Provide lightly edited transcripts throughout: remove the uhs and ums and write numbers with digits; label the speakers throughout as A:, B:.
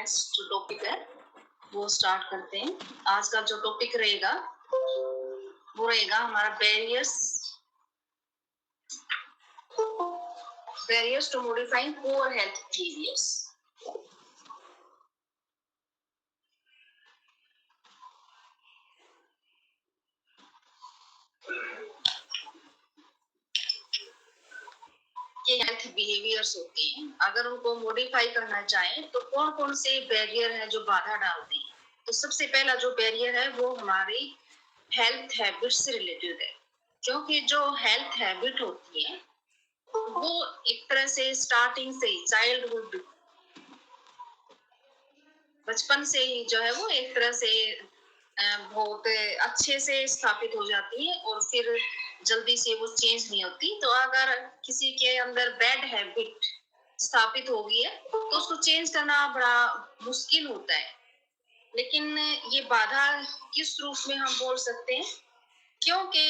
A: Next जो topic है वो स्टार्ट करते हैं। आज का जो टॉपिक रहेगा वो रहेगा हमारा barriers to modifying poor health behaviours. ये हेल्थ बिहेवियर्स होते हैं, अगर उनको मॉडिफाई करना चाहें तो कौन कौन से बैरियर है जो बाधा डालते हैं। तो सबसे पहला जो बैरियर है वो हमारी हेल्थ हैबिट से रिलेटेड है, क्योंकि जो हेल्थ हैबिट होती है वो एक तरह से स्टार्टिंग से ही चाइल्डहुड बचपन से ही जो है वो एक तरह से बहुत अच्छे से स्थापित हो जाती है और फिर जल्दी से वो चेंज नहीं होती। तो अगर किसी के अंदर बैड हैबिट स्थापित हो गई है तो उसको चेंज करना बड़ा मुश्किल होता है। लेकिन ये बाधा किस रूप में हम बोल सकते हैं, क्योंकि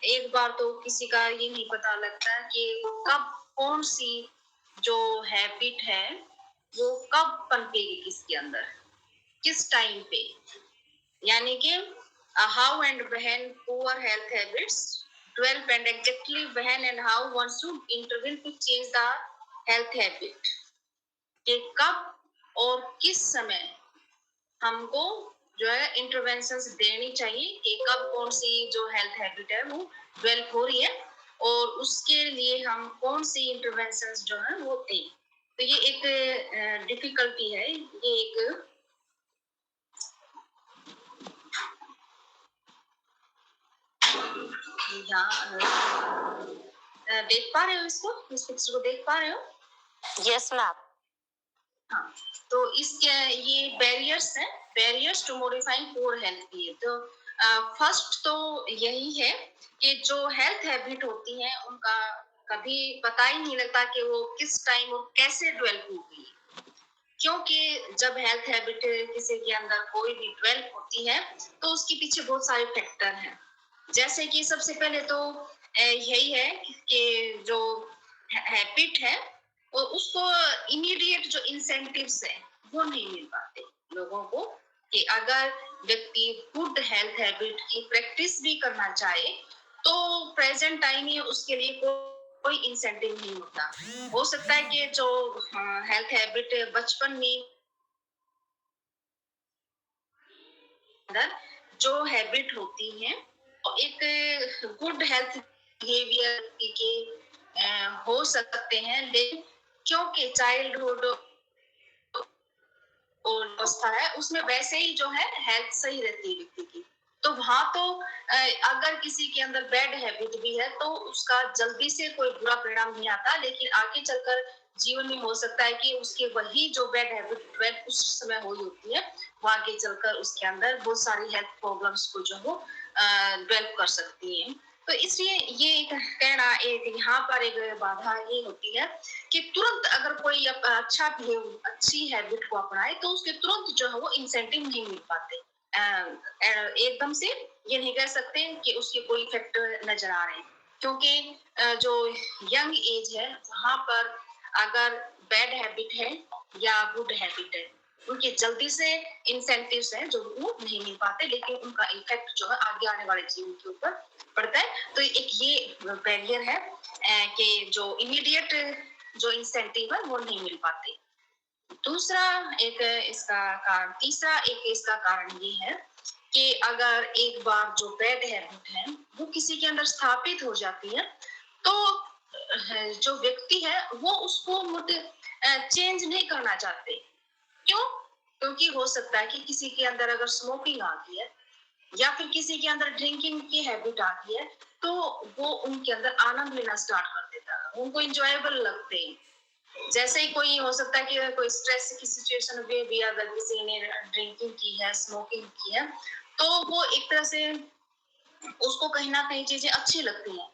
A: एक बार तो किसी का ये नहीं पता लगता कि कब कौन सी जो हैबिट है वो कब पनपेगी किसके अंदर, किस टाइम पे। यानी कि how and when poor health habits develop and exactly when and how one should intervene to change the health habit, कि कब और किस समय हमको जो है इंटरवेंशंस देनी चाहिए कि कब कौन सी जो हेल्थ हैबिट है वो डेवलप हो रही है और उसके लिए हम कौन सी इंटरवेंशंस जो है वो दें। तो ये एक डिफिकल्टी है, ये एक देख पा रहे हो इसको, इस पिक्चर को देख पा रहे हो?
B: Yes ma'am.
A: हाँ, तो इसके ये बैरियर्स हैं, barriers to modifying poor health behaviour. तो फर्स्ट तो यही है कि जो हेल्थ हैबिट होती हैं उनका कभी पता ही नहीं लगता कि वो किस टाइम और कैसे डेवलप होगी, क्योंकि जब हेल्थ हैबिट किसी के अंदर कोई भी डेवलप होती है तो उसके पीछे बहुत सारे फैक्टर हैं। जैसे कि सबसे पहले तो यही है कि जो हैबिट है और उसको इमीडिएट जो इंसेंटिव्स है वो नहीं मिल पाते लोगों को, कि अगर व्यक्ति गुड हेल्थ हैबिट की प्रैक्टिस भी करना चाहे तो प्रेजेंट टाइम में उसके लिए कोई इंसेंटिव नहीं होता। हो सकता है कि जो हेल्थ हैबिट बचपन में जो हैबिट होती है एक गुड हेल्थ बिहेवियर के हो सकते हैं, लेकिन क्योंकि चाइल्डहुड और अवस्था है उसमें वैसे ही जो है हेल्थ सही रहती है व्यक्ति की, तो वहां तो अगर किसी के अंदर बैड हैबिट भी है तो उसका जल्दी से कोई बुरा परिणाम नहीं आता, लेकिन आगे चलकर जीवन में हो सकता है कि उसके वही जो बैड हैबिट उस समय हुई होती है वो आगे चलकर उसके अंदर बहुत सारी हेल्थ प्रॉब्लम्स को जो वो डेवलप कर सकती है। तो इसलिए ये एक कहना, एक यहाँ पर एक बाधा ये होती है कि तुरंत अगर कोई अच्छी हैबिट को अपनाए तो उसके तुरंत जो है वो इंसेंटिव नहीं मिल पाते। एकदम से ये नहीं कह सकते कि उसके कोई इफेक्ट नजर आ रहे हैं, क्योंकि जो यंग एज है वहां पर अगर बैड हैबिट है या गुड हैबिट है उनके जल्दी से इंसेंटिव्स हैं जो वो नहीं मिल पाते, लेकिन उनका इफेक्ट जो है आगे आने वाले जीवन के ऊपर पड़ता है। तो एक ये बैरियर है कि जो इमीडिएट जो इंसेंटिव है वो नहीं मिल पाते। दूसरा एक इसका कारण, तीसरा एक इसका कारण ये है कि अगर एक बार जो बैड हैबिट है वो किसी के अंदर स्थापित हो जाती है तो जो व्यक्ति है वो उसको चेंज नहीं करना चाहते। क्यों? क्योंकि हो सकता है कि किसी के अंदर अगर स्मोकिंग आ गई है या फिर किसी के अंदर ड्रिंकिंग की हैबिट आ गई है तो वो उनके अंदर आनंद लेना स्टार्ट कर देता है, उनको इंजॉयबल लगते हैं। जैसे ही कोई हो सकता है कि कोई स्ट्रेस की सिचुएशन में भी अगर किसी ने ड्रिंकिंग की है, स्मोकिंग की है, तो वो एक तरह से उसको कहीं ना कहीं चीजें अच्छी लगती हैं,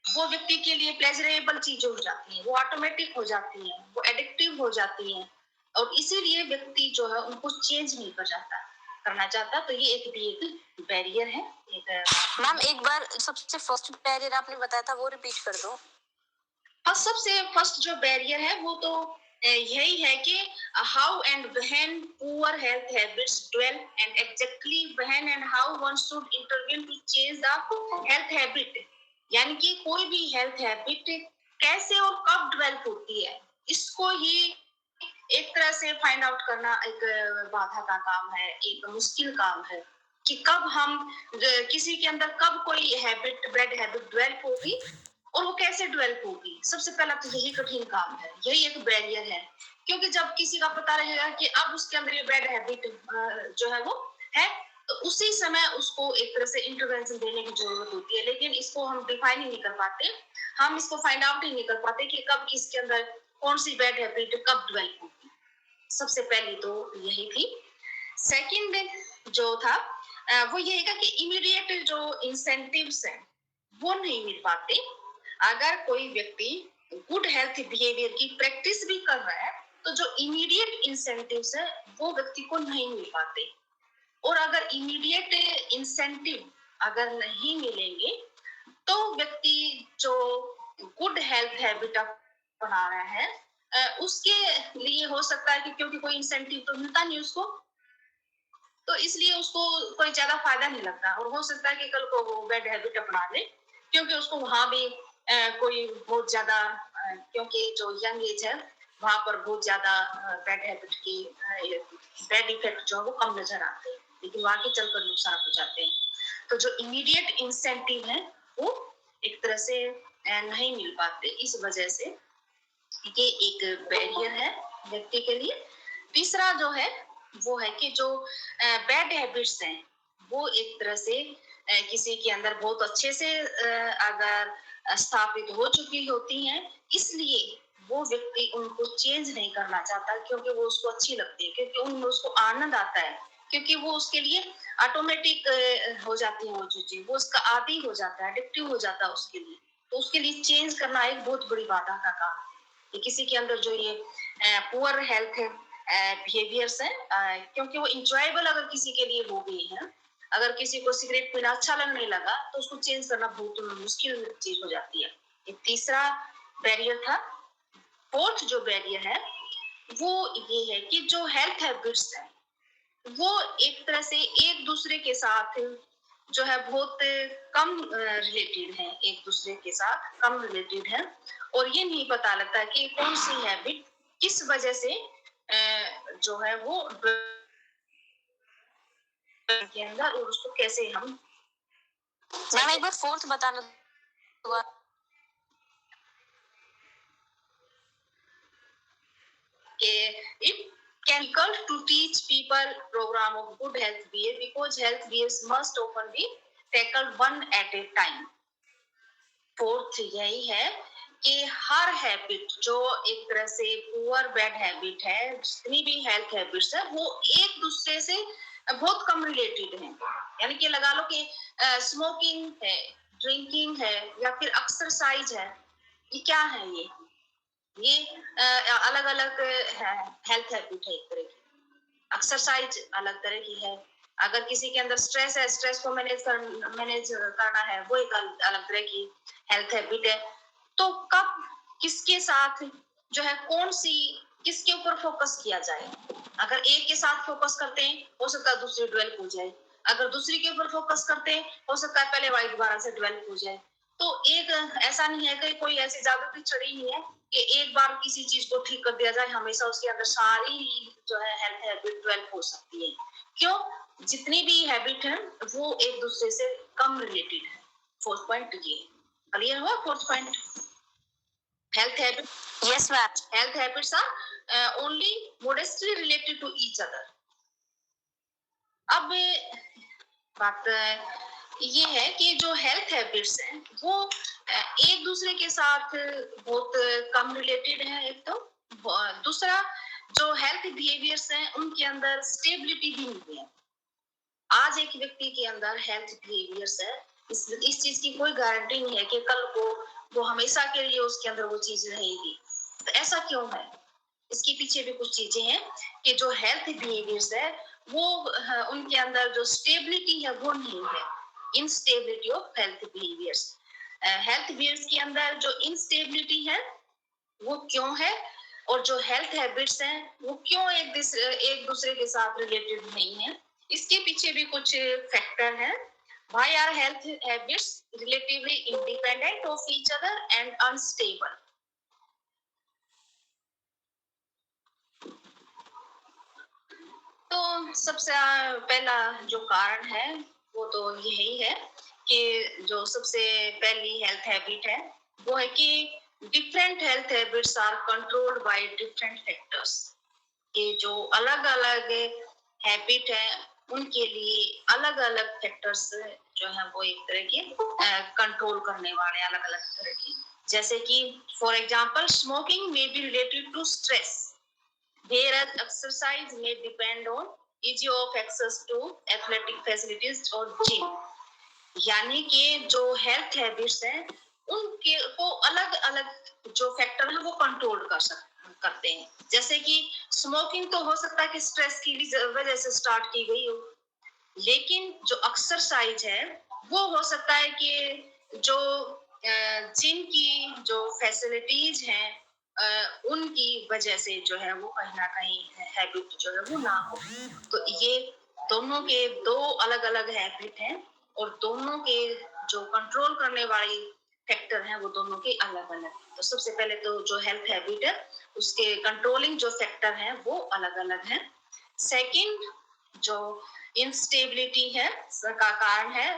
A: वो व्यक्ति के लिए प्लेजरेबल चीजें हो जाती हैं, वो ऑटोमेटिक हो जाती हैं, वो एडिक्टिव हो जाती हैं और इसीलिए व्यक्ति जो है उनको चेंज नहीं करना चाहता। तो ये एक भी एक बैरियर है।
B: मैम एक बार सबसे फर्स्ट बैरियर आपने बताया था वो रिपीट कर दो।
A: सबसे फर्स्ट जो बैरियर है वो तो यही है कि how and when poor health habits develop and exactly when and how one should intervene to change the health habit, यानी कि कोई भी हेल्थ हैबिट कैसे और कब डेवलप होती है, इसको ही एक तरह से फाइंड आउट करना एक बाधा का काम है, एक मुश्किल काम है कि कब हम किसी के अंदर कब कोई हैबिट बैड हैबिट डेवलप होगी और वो कैसे डेवलप होगी। सबसे पहला तो यही कठिन काम है, यही एक बैरियर है, क्योंकि जब किसी का पता रहेगा कि अब उसके अंदर ये बैड हैबिट जो है वो है, तो उसी समय उसको एक तरह से इंटरवेंशन देने की जरूरत होती है, लेकिन इसको हम डिफाइन ही नहीं कर पाते, हम इसको फाइंड आउट ही नहीं कर पाते कि कब किसके अंदर कौन सी बैड हैबिट कब डेवलप होगी। सबसे पहली तो यही थी। सेकंड जो था वो ये है कि इमीडिएट जो इंसेंटिव्स हैं वो नहीं मिल पाते। अगर कोई व्यक्ति गुड हेल्थ बिहेवियर की प्रैक्टिस भी कर रहा है तो जो इमीडिएट इंसेंटिव्स है वो व्यक्ति को नहीं मिल पाते, और अगर इमीडिएट इंसेंटिव अगर नहीं मिलेंगे तो व्यक्ति जो गुड हेल्थ हैबिट अपना रहा है उसके लिए हो सकता है कि क्योंकि कोई इंसेंटिव तो मिलता नहीं उसको, तो इसलिए उसको कोई ज्यादा फायदा नहीं लगता, और हो सकता है कि कल को वो बैड हैबिट अपना ले क्योंकि उसको वहां भी कोई बहुत ज्यादा क्योंकि जो यंग एज है वहां पर बहुत ज्यादा बैड हैबिट की बैड इफेक्ट जो है वो कम नजर आते हैं, लेकिन वहां के चलकर नुकसान हो जाते हैं। तो जो इमीडिएट इंसेंटिव है वो एक तरह से नहीं मिल पाते, इस वजह से ये एक बैरियर है व्यक्ति के लिए। तीसरा जो है वो है कि जो बैड हैबिट्स हैं वो एक तरह से किसी के अंदर बहुत अच्छे से अगर स्थापित हो चुकी होती हैं, इसलिए वो व्यक्ति उनको चेंज नहीं करना चाहता क्योंकि वो उसको अच्छी लगती है, क्योंकि उनमें उसको आनंद आता है, क्योंकि वो उसके लिए ऑटोमेटिक हो जाती है वो जो चीज, वो उसका आदी हो जाता है, एडिक्टिव हो जाता है उसके लिए, तो उसके लिए चेंज करना एक बहुत बड़ी बाधा का काम है। ये किसी के अंदर जो ये पुअर हेल्थ बिहेवियर्स है क्योंकि वो इंजॉयबल अगर किसी के लिए हो गई है, अगर किसी को सिगरेट पीना अच्छा लगने लगा तो उसको चेंज करना बहुत मुश्किल चीज हो जाती है। ये तीसरा बैरियर था। फोर्थ जो बैरियर है वो ये है कि जो हेल्थ हैबिट्स है वो एक तरह से एक दूसरे के साथ जो है बहुत कम रिलेटेड है, एक दूसरे के साथ कम रिलेटेड है, और ये नहीं पता लगता कि कौन सी हैबिट किस वजह से जो है वो के अंदर, और उसको कैसे हम
B: मैम एक बार फोर्थ बताना दोबारा।
A: it can difficult to teach people program of good health behavior because health behaviors must often be tackled one at a time। Fourth यही है कि हर हैबिट जो एक तरह से पुअर बैड हैबिट है, जितनी भी हेल्थ हैबिट्स है वो एक दूसरे से बहुत कम रिलेटेड है, यानी कि लगा लो कि स्मोकिंग है, ड्रिंकिंग है, या फिर एक्सरसाइज है, ये क्या है, ये अलग अलग हेल्थ हैबिट है एक तरह की। एक्सरसाइज अलग तरह की है, अगर किसी के अंदर स्ट्रेस है, स्ट्रेस को मैनेज करना है, वो एक अलग तरह की हेल्थ हैबिट है। तो कब किसके साथ जो है कौन सी किसके ऊपर फोकस किया जाए, अगर एक के साथ फोकस करते हैं हो सकता है दूसरी डेवलप हो जाए, अगर दूसरी के ऊपर फोकस करते हैं हो सकता है पहले वाली दोबारा से डेवलप हो जाए। तो एक ऐसा नहीं है कि कोई ऐसी जादू की छड़ी नहीं है कि एक बार किसी चीज को ठीक कर दिया जाए, हमेशा उसके अंदर सारी जो है हेल्थ हैबिट डेवलप हो सकती है। क्यों? जितनी भी हैबिट है वो एक दूसरे से कम रिलेटेड है। फोर्थ पॉइंट ये क्लियर हुआ। Fourth point health habits,
B: yes ma'am.
A: health habits are only modestly related to each other। अब बात ये है कि जो हेल्थ हैबिट्स हैं वो एक दूसरे के साथ बहुत कम रिलेटेड है एक तो, दूसरा जो हेल्थ बिहेवियर्स हैं उनके अंदर स्टेबिलिटी भी नहीं है। आज एक व्यक्ति के अंदर हेल्थ बिहेवियर्स है, इस चीज की कोई गारंटी नहीं है कि कल को वो हमेशा के लिए उसके अंदर वो चीज रहेगी। तो ऐसा क्यों है? इसके पीछे भी कुछ चीजें हैं कि जो हेल्थ बिहेवियर्स है वो उनके अंदर जो स्टेबिलिटी है वो नहीं है, instability of health behaviours. Health behaviours के अंदर जो इनस्टेबिलिटी है वो क्यों है, और जो हेल्थ हैबिट्स हैं वो क्यों एक दूसरे के साथ रिलेटेड नहीं है, इसके पीछे भी कुछ फैक्टर हैं. Why are health habits relatively independent of each other and unstable? तो सबसे पहला जो कारण है वो तो यही है कि जो सबसे पहली हेल्थ हैबिट है वो है कि different health habits are controlled by different factors. कि जो अलग अलग हैबिट है उनके लिए अलग अलग फैक्टर्स जो है वो एक तरह के कंट्रोल करने वाले अलग अलग तरह के. जैसे कि for example smoking may be related to stress, whereas exercise may depend on ease of access to athletic facilities or gym. यानी कि जो हेल्थ हैबिट्स हैं उनके को अलग अलग जो फैक्टर है वो कंट्रोल करते हैं. जैसे कि स्मोकिंग तो हो सकता है कि स्ट्रेस की वजह से स्टार्ट की गई हो, लेकिन जो एक्सरसाइज है वो हो सकता है कि जो जिम की जो फैसिलिटीज हैं उनकी वजह से जो है वो कहीं ना कहीं हैबिट जो है वो ना हो. तो ये दोनों के दो अलग अलग हैबिट हैं और दोनों के जो कंट्रोल करने वाली फैक्टर हैं वो दोनों के अलग अलग. तो सबसे पहले तो जो हेल्थ हैबिट है उसके कंट्रोलिंग जो फैक्टर हैं वो अलग अलग हैं. सेकंड जो इंस्टेबिलिटी है का कारण है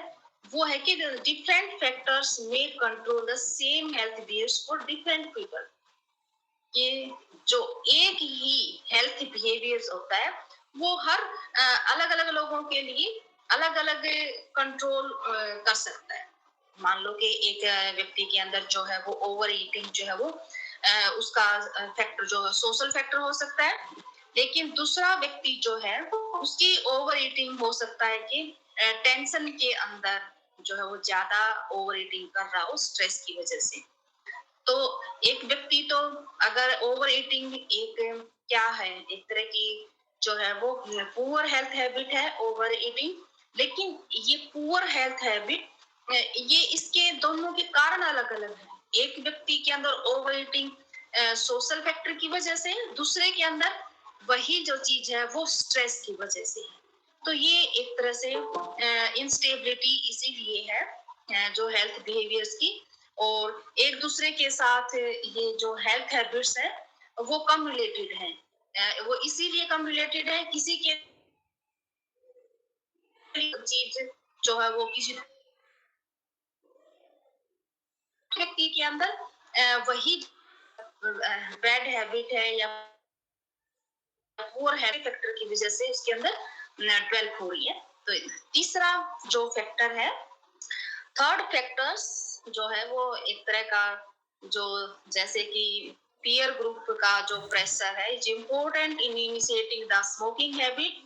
A: वो है कि different factors may control the same health behaviours for different people. कि जो एक ही हेल्थ बिहेवियर्स होता है वो हर अलग अलग लोगों के लिए अलग अलग कंट्रोल कर सकता है. मान लो कि एक व्यक्ति के अंदर जो है वो ओवर ईटिंग जो है वो उसका फैक्टर जो सोशल फैक्टर हो सकता है, लेकिन दूसरा व्यक्ति जो है उसकी ओवर ईटिंग हो सकता है कि टेंशन के अंदर जो है वो ज्यादा ओवर ईटिंग कर रहा हो स्ट्रेस की वजह से. तो एक व्यक्ति तो अगर ओवर ईटिंग एक क्या है एक तरह की जो है वो पुअर हेल्थ हैबिट है ओवर ईटिंग, लेकिन ये पुअर हेल्थ हैबिट ये इसके दोनों के कारण अलग अलग है. एक व्यक्ति के अंदर ओवर ईटिंग सोशल फैक्टर की वजह से, दूसरे के अंदर वही जो चीज है वो स्ट्रेस की वजह से है. तो ये एक तरह से इंस्टेबिलिटी इसीलिए है जो हेल्थ बिहेवियर्स की, और एक दूसरे के साथ ये जो हेल्थ हैबिट्स है वो कम रिलेटेड है. वो इसीलिए कम रिलेटेड है किसी के चीज जो है वो किसी व्यक्ति के अंदर वही बैड हैबिट है या पुअर हैबिट फैक्टर की वजह से उसके अंदर डेवलप हो रही है. तो तीसरा जो फैक्टर है थर्ड फैक्टर्स जो है वो एक तरह का जो जैसे कि पीयर ग्रुप का जो प्रेशर है is important in initiating the smoking habit.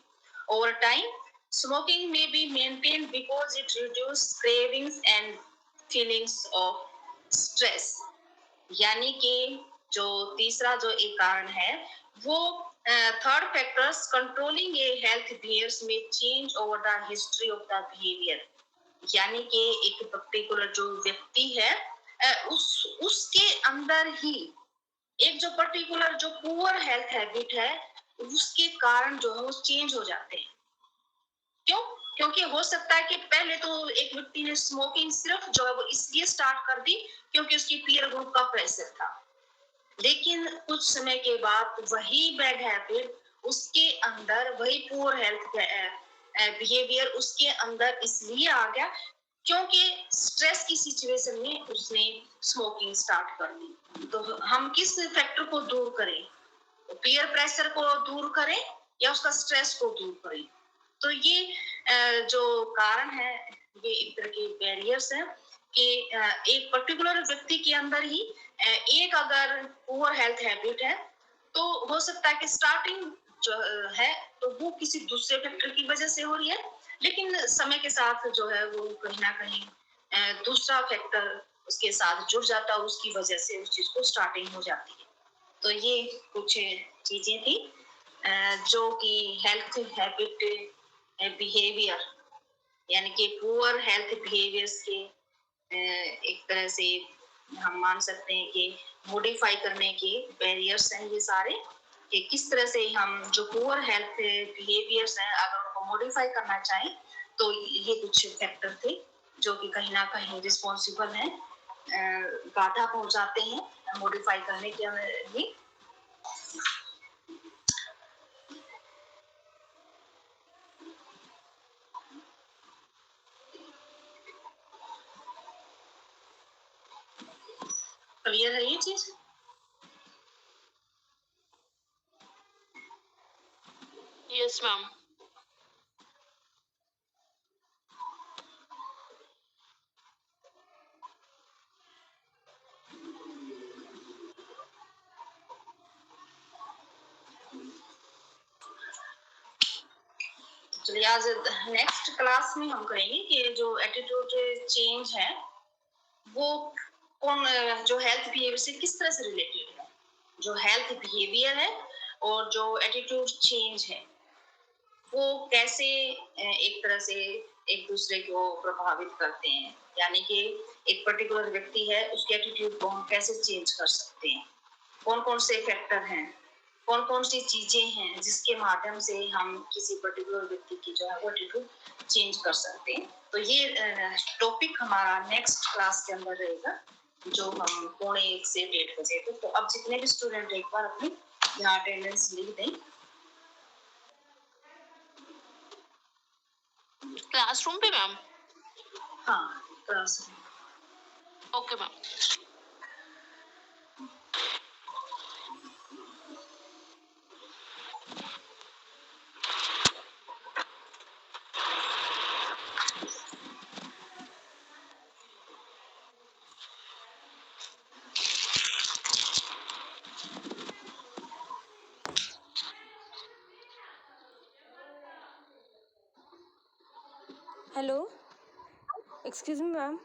A: Over time smoking may be maintained because it reduce cravings and feelings of stress. यानी कि जो तीसरा जो एक कारण है वो थर्ड फैक्टर्स कंट्रोलिंग ए हेल्थ बिहेवियर्स में change over the history of the behaviour. यानी कि एक पर्टिकुलर जो व्यक्ति है उसके अंदर ही एक जो पर्टिकुलर जो पुअर हेल्थ हैबिट है उसके कारण जो है वो चेंज हो जाते हैं. क्यों? क्योंकि हो सकता है कि पहले तो एक व्यक्ति ने स्मोकिंग सिर्फ जो है वो इसलिए स्टार्ट कर दी क्योंकि उसकी पीयर ग्रुप का प्रेशर था, लेकिन कुछ समय के बाद वही बैड हैबिट उसके अंदर वही पुअर हेल्थ बिहेवियर उसके अंदर इसलिए आ गया क्योंकि स्ट्रेस की सिचुएशन में उसने स्मोकिंग स्टार्ट कर दी. तो हम किस फैक्टर को दूर करें, पीयर प्रेशर को दूर करें या उसका स्ट्रेस को दूर करें. तो ये जो कारण है ये एक तरह के बैरियर्स हैं कि एक पर्टिकुलर व्यक्ति के अंदर ही एक अगर पुअर हेल्थ हैबिट है तो हो सकता है कि स्टार्टिंग जो है तो वो किसी दूसरे फैक्टर की वजह से हो रही है, लेकिन समय के साथ जो है वो कहीं ना कहीं दूसरा फैक्टर उसके साथ जुड़ जाता है, उसकी वजह से उस चीज को स्टार्टिंग हो जाती है. तो ये कुछ चीजें थी जो कि हेल्थ हैबिट बिहेवियर यानी कि पुअर हेल्थ बिहेवियर्स के एक तरह से हम मान सकते हैं कि मॉडिफाई करने के बैरियर्स हैं ये सारे, कि किस तरह से हम जो पुअर हेल्थ बिहेवियर्स हैं अगर उनको मॉडिफाई करना चाहें तो ये कुछ फैक्टर थे जो कि कहीं ना कहीं रिस्पॉन्सिबल हैं, बाधा पहुंचाते हैं मॉडिफाई करने के लिए। क्लियर है ये चीज?
B: Yes ma'am.
A: चलिए आज नेक्स्ट क्लास में हम करेंगे कि जो एटीट्यूड चेंज है वो कौन जो हेल्थ बिहेवियर से किस तरह से रिलेटेड है। जो हेल्थ बिहेवियर है और जो एटीट्यूड चेंज है वो कैसे एक तरह से एक दूसरे को प्रभावित करते हैं, यानी कि एक पर्टिकुलर व्यक्ति है उसके एटीट्यूड को हम कैसे चेंज कर सकते हैं, कौन कौन से फैक्टर हैं, कौन कौन सी चीजें हैं जिसके माध्यम से हम किसी पर्टिकुलर व्यक्ति की जो है वो एटीट्यूड चेंज कर सकते हैं। तो ये टॉपिक हमारा नेक्स्ट क्लास के अंदर रहेगा जो हम 1:45 से 1:30 बजे तक। तो अब जितने भी स्टूडेंट एक बार अपनी यहाँ अटेंडेंस लिख दें।
B: क्लासरूम पे मैम?
A: हाँ classroom.
B: Okay ma'am.
C: Hello, excuse me ma'am.